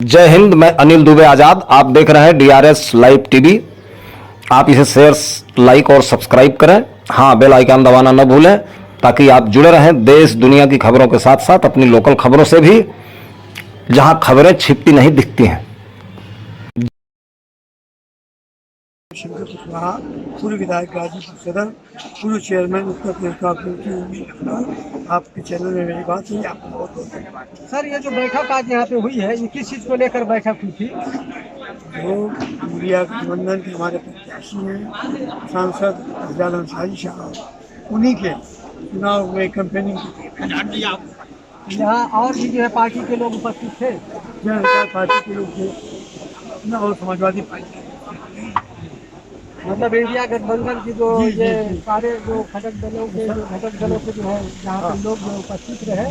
जय हिंद। मैं अनिल दुबे आजाद। आप देख रहे हैं डीआरएस लाइव टीवी। आप इसे शेयर, लाइक और सब्सक्राइब करें। हाँ, बेल आइकन दबाना न भूलें ताकि आप जुड़े रहें देश दुनिया की खबरों के साथ साथ अपनी लोकल खबरों से भी, जहां खबरें छिपती नहीं दिखती हैं। शंकर कुशवाहा, पूर्व विधायक गाजीपुर सदर, पूर्व chairman Uttar Pradesh corporative union Lucknow. आपके चैनल में मेरी बात हुई, आपको बहुत बहुत धन्यवाद। सर, ये जो बैठक आज यहाँ पे हुई है, ये किस चीज़ को लेकर बैठक हुई थी? जो इंडिया गठबंधन के हमारे प्रत्याशी हैं सांसद अफजल अंसारी साहब, उन्हीं के चुनाव में कैंपेनिंग की यहाँ और भी जो है पार्टी के लोग उपस्थित थे। जनता पार्टी के लोग थे और समाजवादी पार्टी। मतलब इंडिया गठबंधन की जो जी, ये जी, जी। सारे जो घटक दलों के जो है यहाँ पे लोग जो उपस्थित रहे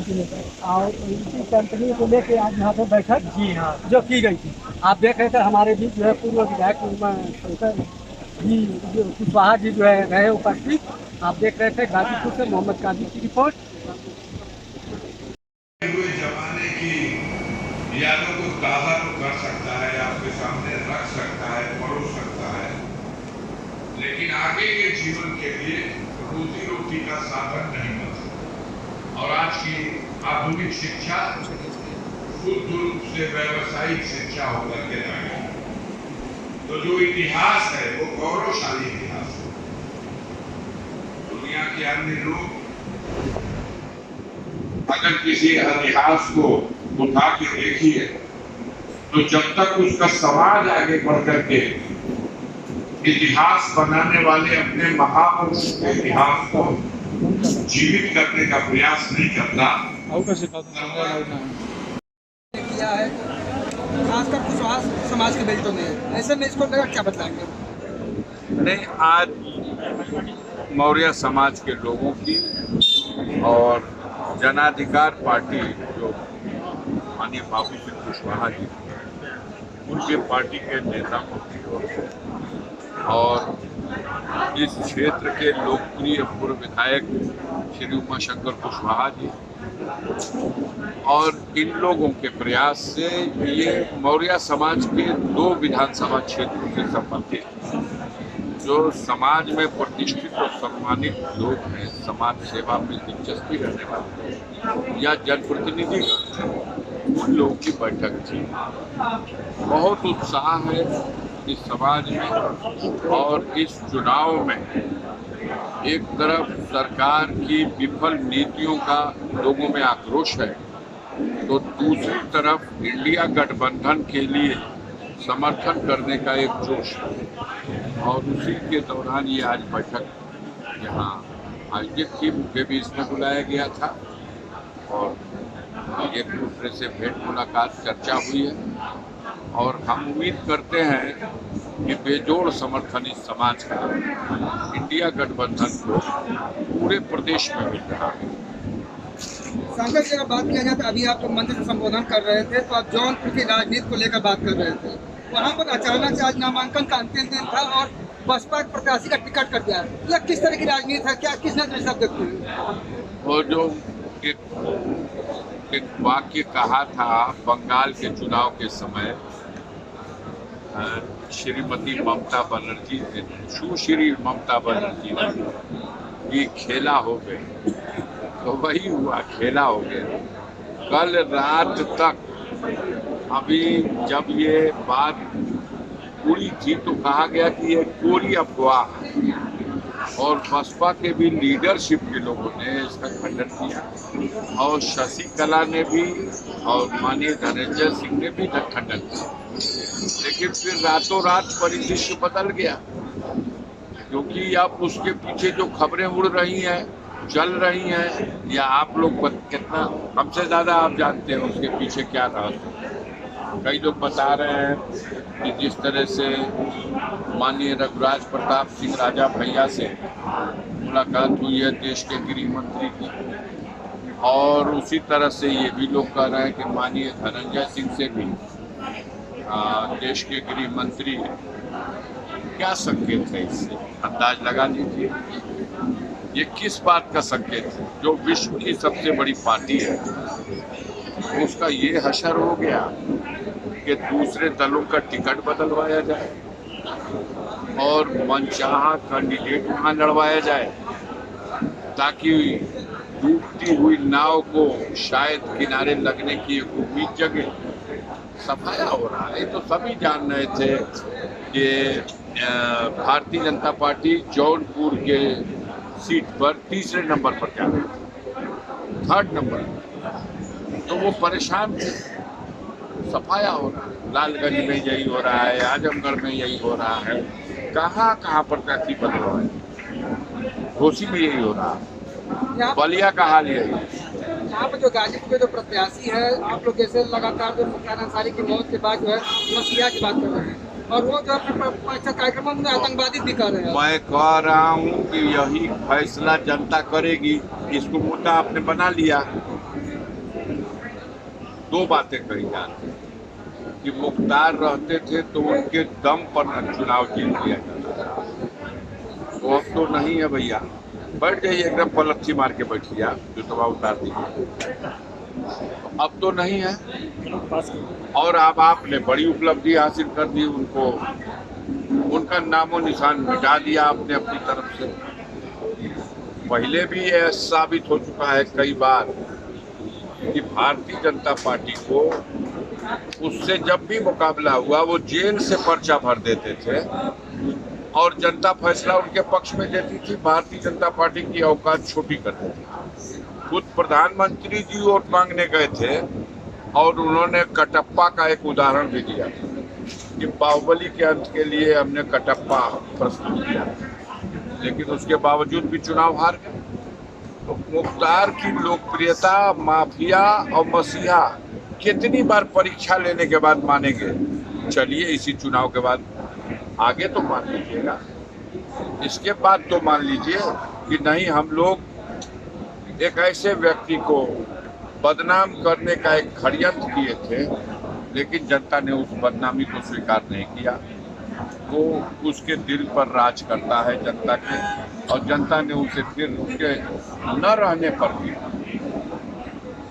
और इसी कंपनी को लेके आज यहाँ पे बैठक जी हाँ, जो की गई थी। आप देख रहे थे हमारे बीच जो है पूर्व विधायक शंकर जी जो कुशवाहा जी जो है रहे उपस्थित। आप देख रहे थे गाजीपुर से मोहम्मद काजी की रिपोर्ट। हुए जमाने की यादों को ताज़ा तो कर सकता है, आपके सामने रख सकता है, परोस सकता है, लेकिन आगे के जीवन के लिए रोजी रोटी का साधन नहीं बनता। और आज की आधुनिक शिक्षा शुद्ध रूप से व्यावसायिक शिक्षा होकर के रह गई। तो जो इतिहास है वो गौरवशाली इतिहास है। दुनिया के अन्य लोग अगर किसी इतिहास को उठा के देखिए तो जब तक उसका समाज आगे बढ़ करके इतिहास बनाने वाले अपने महापुरुष के इतिहास को जीवित करने का प्रयास नहीं करता। किया है खासकर कुशवाहा समाज के बेल्टों में, ऐसे में इसको मेरा क्या बतलाएंगे? नहीं, आज मौर्य समाज के लोगों की और जनाधिकार पार्टी जो माननीय बाबू सिंह कुशवाहा जी, उनके पार्टी के नेताओं की ओर से और इस क्षेत्र के लोकप्रिय पूर्व विधायक श्री उमाशंकर कुशवाहा जी और इन लोगों के प्रयास से ये मौर्य समाज के 2 विधानसभा क्षेत्रों से संबंधित जो समाज में प्रतिष्ठित और सम्मानित लोग हैं, समाज सेवा में दिलचस्पी रखने वाले या जनप्रतिनिधि उन लोगों की बैठक थी। बहुत उत्साह है इस समाज में और इस चुनाव में। एक तरफ सरकार की विफल नीतियों का लोगों में आक्रोश है, तो दूसरी तरफ इंडिया गठबंधन के लिए समर्थन करने का एक जोश है। और उसी के दौरान ये आज बैठक यहाँ आयोजित थी। मुझे भी इसमें बुलाया गया था और एक दूसरे से भेंट मुलाकात चर्चा हुई है और हम उम्मीद करते हैं कि बेजोड़ समर्थन इस समाज का इंडिया गठबंधन को पूरे प्रदेश में मिल रहा है। सांसद जी, अगर बात किया जाए तो अभी आप मंच से संबोधन कर रहे थे तो आप जौनपुर की राजनीति को लेकर बात कर रहे थे। वहाँ पर अचानक से आज नामांकन का अंतिम दिन था और बसपा प्रत्याशी का टिकट कट गया। यह किस तरह की राजनीति है, क्या किसने दृष्टि देखते हैं? और जो एक वाक्य कहा था बंगाल के चुनाव के समय श्रीमती ममता बनर्जी ने, सुश्री ममता बनर्जी ने, ये खेला हो गए, तो वही हुआ, खेला हो गया। कल रात तक अभी जब ये बात पूरी थी तो कहा गया कि ये कोरी अफवाह है और बसपा के भी लीडरशिप के लोगों ने इसका खंडन किया और शशिकला ने भी और माननीय धनंजय सिंह ने भी खंडन किया। लेकिन फिर रातों रात परिदृश्य बदल गया, क्योंकि अब उसके पीछे जो खबरें उड़ रही हैं, चल रही हैं, या आप लोग कितना हमसे ज़्यादा आप जानते हैं उसके पीछे क्या रहता है। कई लोग बता रहे हैं कि जिस तरह से माननीय रघुराज प्रताप सिंह राजा भैया से मुलाकात हुई है देश के गृह मंत्री की, और उसी तरह से ये भी लोग कह रहे हैं कि माननीय धनंजय सिंह से भी देश के गृह मंत्री। क्या संकेत है इससे, अंदाज लगा लीजिए ये किस बात का संकेत है? जो विश्व की सबसे बड़ी पार्टी है उसका ये हशर हो गया कि दूसरे दलों का टिकट बदलवाया जाए और मनचाहा कैंडिडेट वहां लड़वाया जाए, ताकि डूबती हुई नाव को शायद किनारे लगने की एक उम्मीद जगे। सफाया हो रहा है, तो सभी जान रहे थे कि भारतीय जनता पार्टी जौनपुर के सीट पर तीसरे नंबर पर जा रही थी, 3rd नंबर, तो वो परेशान थे। सफाया हो रहा है, लालगंज में यही हो रहा है, आजमगढ़ में यही हो रहा है, कहाँ कहाँ प्रत्याशी बदल रहा है, घोसी में यही हो रहा है, बलिया का हाल यही है। यहाँ पर जो गाजीपुर के जो प्रत्याशी है, आप लोग जैसे लगातार जो मुख्तार अंसारी की मौत के बाद जो है मसीहा की बात कर रहे हैं, और वो जो अपने कार्यक्रमों में आतंकवादी भी कर रहे हैं। मैं कह रहा हूँ कि यही फैसला जनता करेगी। इसको मुद्दा आपने बना लिया। 2 बातें कही जाती कि मुख्तार रहते थे तो उनके दम पर चुनाव जीत लिया जाता था, तो अब तो नहीं है भैया। बैठ जाइए, एकदम पलथी मार के बैठिए, आप जो दवा उतार दीजिए। अब तो नहीं है, और अब आपने बड़ी उपलब्धि हासिल कर दी, उनका नामो निशान मिटा दिया आपने अपनी तरफ से। पहले भी यह साबित हो चुका है कई बार कि भारतीय जनता पार्टी को उससे जब भी मुकाबला हुआ वो जेल से पर्चा भर देते थे और जनता फैसला उनके पक्ष में देती थी। भारतीय जनता पार्टी की औकात छोटी कर देती थी। खुद प्रधानमंत्री जी वोट मांगने गए थे और उन्होंने कटप्पा का एक उदाहरण भी दिया था कि बाहुबली के अंत के लिए हमने कटप्पा प्रस्तुत किया, लेकिन उसके बावजूद भी चुनाव हार गए। तो मुख्तार की लोकप्रियता माफिया और मसीहा कितनी बार परीक्षा लेने के बाद मानेंगे? चलिए इसी चुनाव के बाद आगे तो मान लीजिएगा, इसके बाद तो मान लीजिए कि नहीं, हम लोग एक ऐसे व्यक्ति को बदनाम करने का एक षड्यंत्र किए थे, लेकिन जनता ने उस बदनामी को स्वीकार नहीं किया। वो उसके दिल पर राज करता है जनता के, और जनता ने उसे फिर उसके न रहने पर भी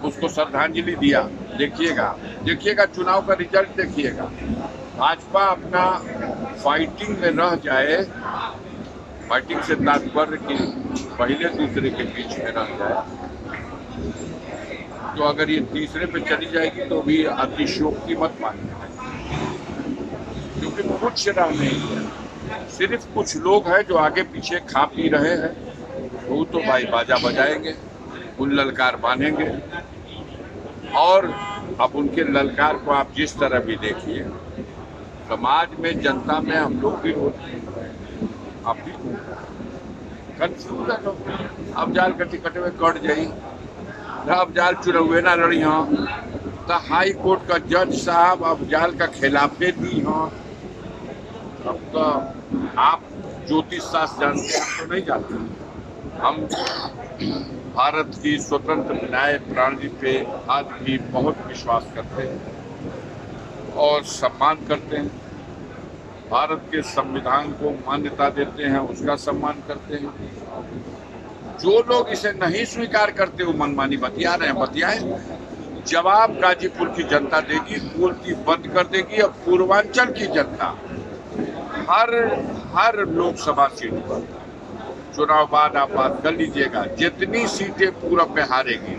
उसको श्रद्धांजलि दिया। देखिएगा चुनाव का रिजल्ट देखिएगा। भाजपा अपना फाइटिंग में रह जाए, फाइटिंग से तात्पर्य कि पहले दूसरे के बीच में रह जाए, तो अगर ये तीसरे पे चली जाएगी तो भी अतिशयोक्ति मत मानिए, क्योंकि कुछ रह नहीं है। सिर्फ कुछ लोग हैं जो आगे पीछे खा पी रहे हैं, वो तो भाई बाजा बजाएंगे, उन ललकार बांधेंगे। और अब उनके ललकार को आप जिस तरह भी देखिए, समाज में, जनता में हम लोग भी होते हैं, आप भी कंफ्यूज है। अब जाल के टिकट में कट जाई, अब जाल चुनावे ना लड़ी हाँ, तो हाई कोर्ट का जज साहब अब जाल का खिलाफे दी हाँ। अब तो आप ज्योतिष शास्त्र जानते हैं, तो नहीं जानते। हम भारत की स्वतंत्र न्याय प्रणाली पे आज भी बहुत विश्वास करते हैं और सम्मान करते हैं। भारत के संविधान को मान्यता देते हैं, उसका सम्मान करते हैं। जो लोग इसे नहीं स्वीकार करते वो मनमानी बतिया रहे हैं, बतियाए। जवाब गाजीपुर की जनता देगी, बोलती बंद कर देगी। अब पूर्वांचल की जनता हर लोकसभा सीट पर चुनाव बाद आप बात कर लीजिएगा, जितनी सीटें पूरब में हारेगी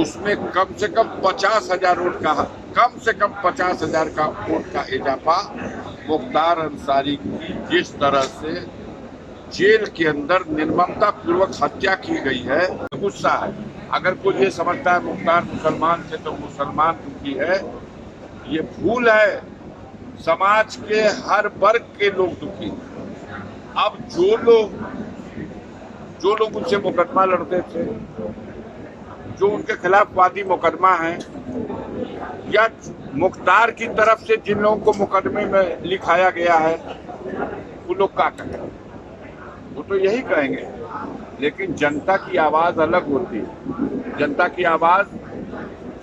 उसमें कम से कम 50,000 वोट का, कम से कम 50,000 का वोट का इजाफा मुख्तार अंसारी की जिस तरह से जेल के अंदर निर्ममता पूर्वक हत्या की गई है, गुस्सा है। अगर कोई ये समझता है मुख्तार मुसलमान थे तो मुसलमान दुखी है, ये भूल है। समाज के हर वर्ग के लोग दुखी। अब जो लोग उनसे मुकदमा लड़ते थे, जो उनके खिलाफ वादी मुकदमा है, या मुख्तार की तरफ से जिन लोगों को मुकदमे में लिखाया गया है, वो लोग क्या कहेंगे? वो तो यही कहेंगे। लेकिन जनता की आवाज अलग होती है। जनता की आवाज,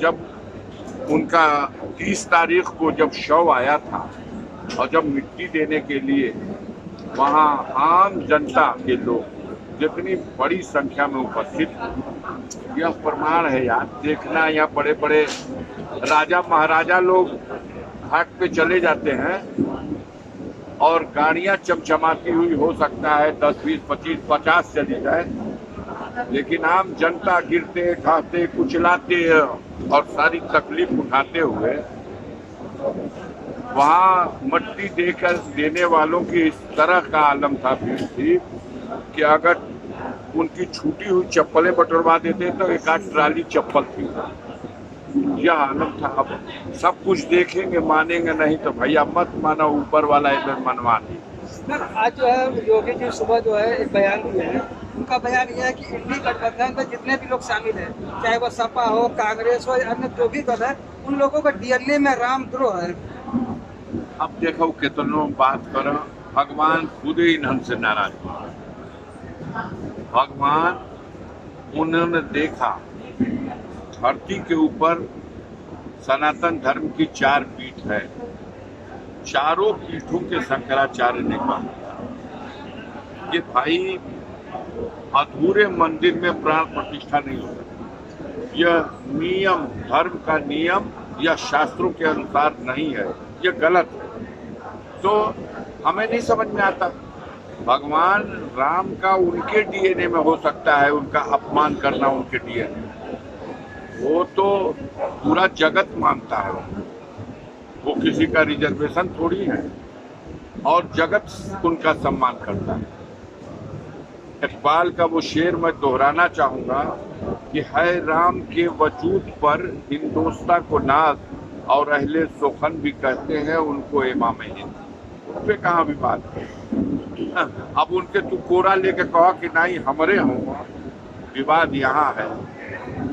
जब उनका 30 तारीख को जब शव आया था और जब मिट्टी देने के लिए वहाँ आम जनता के लोग जितनी बड़ी संख्या में उपस्थित, यह प्रमाण है यार। देखना, यहाँ बड़े बड़े राजा महाराजा लोग घाट पे चले जाते हैं और गाड़ियां चमचमाती हुई हो सकता है 10, 20, 25, 50 चली जाए, लेकिन आम जनता गिरते ठाते कुचलाते और सारी तकलीफ उठाते हुए वहाँ मट्टी देकर देने वालों की इस तरह का आलम था, भीड़ थी कि अगर उनकी छूटी हुई चप्पलें बटोरवा देते तो एक आध ट्राली चप्पल थी। यह आलम था। अब सब कुछ देखेंगे मानेंगे नहीं तो भैया मत मानो, ऊपर वाला इधर मनवा दी। सर आज जो है योगी जी सुबह जो है एक बयान दिए हैं। उनका बयान यह है कि इंडी गठबंधन में जितने भी लोग शामिल हैं, चाहे वो सपा हो, कांग्रेस हो या अन्य जो भी दल है, उन लोगों का डीएनए में रामद्रोह है। अब देखो कितनों बात करो, भगवान खुद ही इन्हन से नाराज हुआ। भगवान उन्होंने देखा धरती के ऊपर सनातन धर्म की 4 पीठ है, चारों पीठों के शंकराचार्य ने कहा कि भाई अधूरे मंदिर में प्राण प्रतिष्ठा नहीं हो सकती। यह नियम, धर्म का नियम या शास्त्रों के अनुसार नहीं है, यह गलत है। तो हमें नहीं समझ में आता, भगवान राम का उनके डीएनए में हो सकता है उनका अपमान करना, उनके डीएनए वो तो पूरा जगत मानता है, वो किसी का रिजर्वेशन थोड़ी है और जगत उनका सम्मान करता है। इकबाल का वो शेर मैं दोहराना चाहूंगा कि है राम के वजूद पर हिंदोस्तां को नाज और अहले सोखन भी कहते हैं उनको इमाम हिंद। उन पे कहाँ विवाद है? अब उनके तू कोरा लेके कहा कि नहीं हमारे हों, विवाद यहाँ है।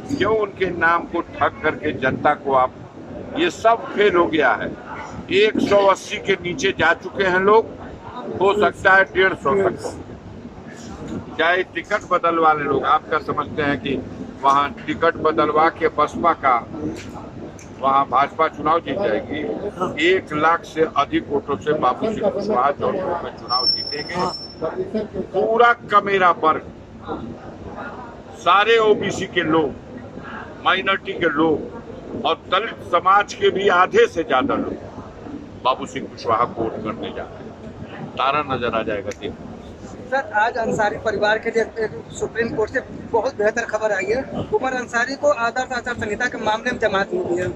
क्यों उनके नाम को ठग करके जनता को आप, ये सब फेल हो गया है। 180 के नीचे जा चुके हैं लोग, हो सकता है 150 तक। चाहे टिकट बदलवा ले लोग, आप क्या समझते हैं कि वहाँ टिकट बदलवा के बसपा का वहाँ भाजपा चुनाव जीत जाएगी? 1 लाख से अधिक वोटों से बाबू सिंह कुशवाहा जौनपुर में चुनाव जीतेंगे। पूरा कमेरा वर्ग, सारे ओबीसी के लोग, माइनॉरिटी के लोग और दलित समाज के भी आधे से ज्यादा लोग बाबू सिंह कुशवाहा को वोट करने जा रहे हैं। तारा नजर आ जाएगा। देखो सर आज अंसारी परिवार के लिए एक सुप्रीम कोर्ट से बहुत बेहतर खबर आई है। उमर अंसारी को आदर्श आचार संहिता के मामले में जमानत मिली है।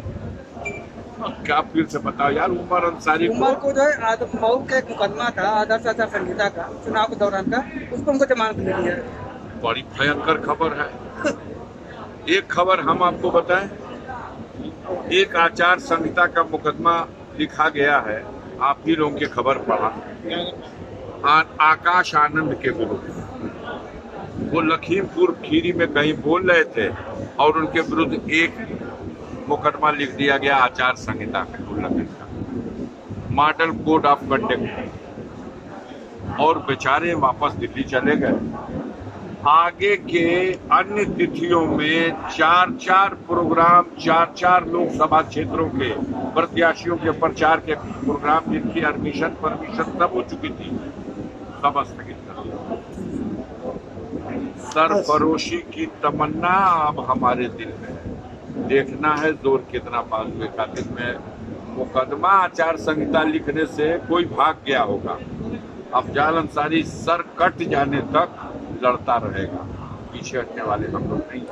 क्या फिर से बताओ यार, उमर अंसारी उमर को जो है मऊ का एक मुकदमा था आदर्श आचार संहिता का, चुनाव के दौरान का, उसको उनको जमानत मिली है। बड़ी भयंकर खबर है। एक खबर हम आपको बताएं, एक आचार संहिता का मुकदमा लिखा गया है, आप ही लोगों की खबर पढ़ा, आकाश आनंद के विरुद्ध। वो लखीमपुर खीरी में कहीं बोल रहे थे और उनके विरुद्ध एक मुकदमा लिख दिया गया आचार संहिता के उल्लंघन का, मॉडल कोड ऑफ कंडक्ट, और बेचारे वापस दिल्ली चले गए। आगे के अन्य तिथियों में 4-4 प्रोग्राम, 4-4 लोकसभा क्षेत्रों के प्रत्याशियों के प्रचार के प्रोग्राम, जिनकी एडमिशन परमिशन सब हो चुकी थी, सब स्थगित कर दिया। सरफरोशी की तमन्ना अब हमारे दिल में है। देखना है जोर कितना बाजुए का। दिन में मुकदमा आचार संहिता लिखने से कोई भाग गया होगा, अफजाल अंसारी सर कट जाने तक लड़ता रहेगा, पीछे हटने वाले हम लोग नहीं।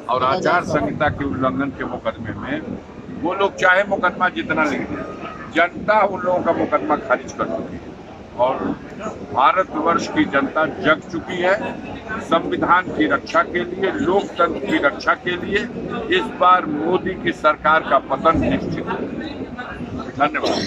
और आचार संहिता के उल्लंघन के मुकदमे में वो लोग चाहे मुकदमा जितना लिख दें, जनता उन लोगों का मुकदमा खारिज कर चुकी है और भारतवर्ष की जनता जग चुकी है। संविधान की रक्षा के लिए, लोकतंत्र की रक्षा के लिए इस बार मोदी की सरकार का पतन निश्चित है। धन्यवाद।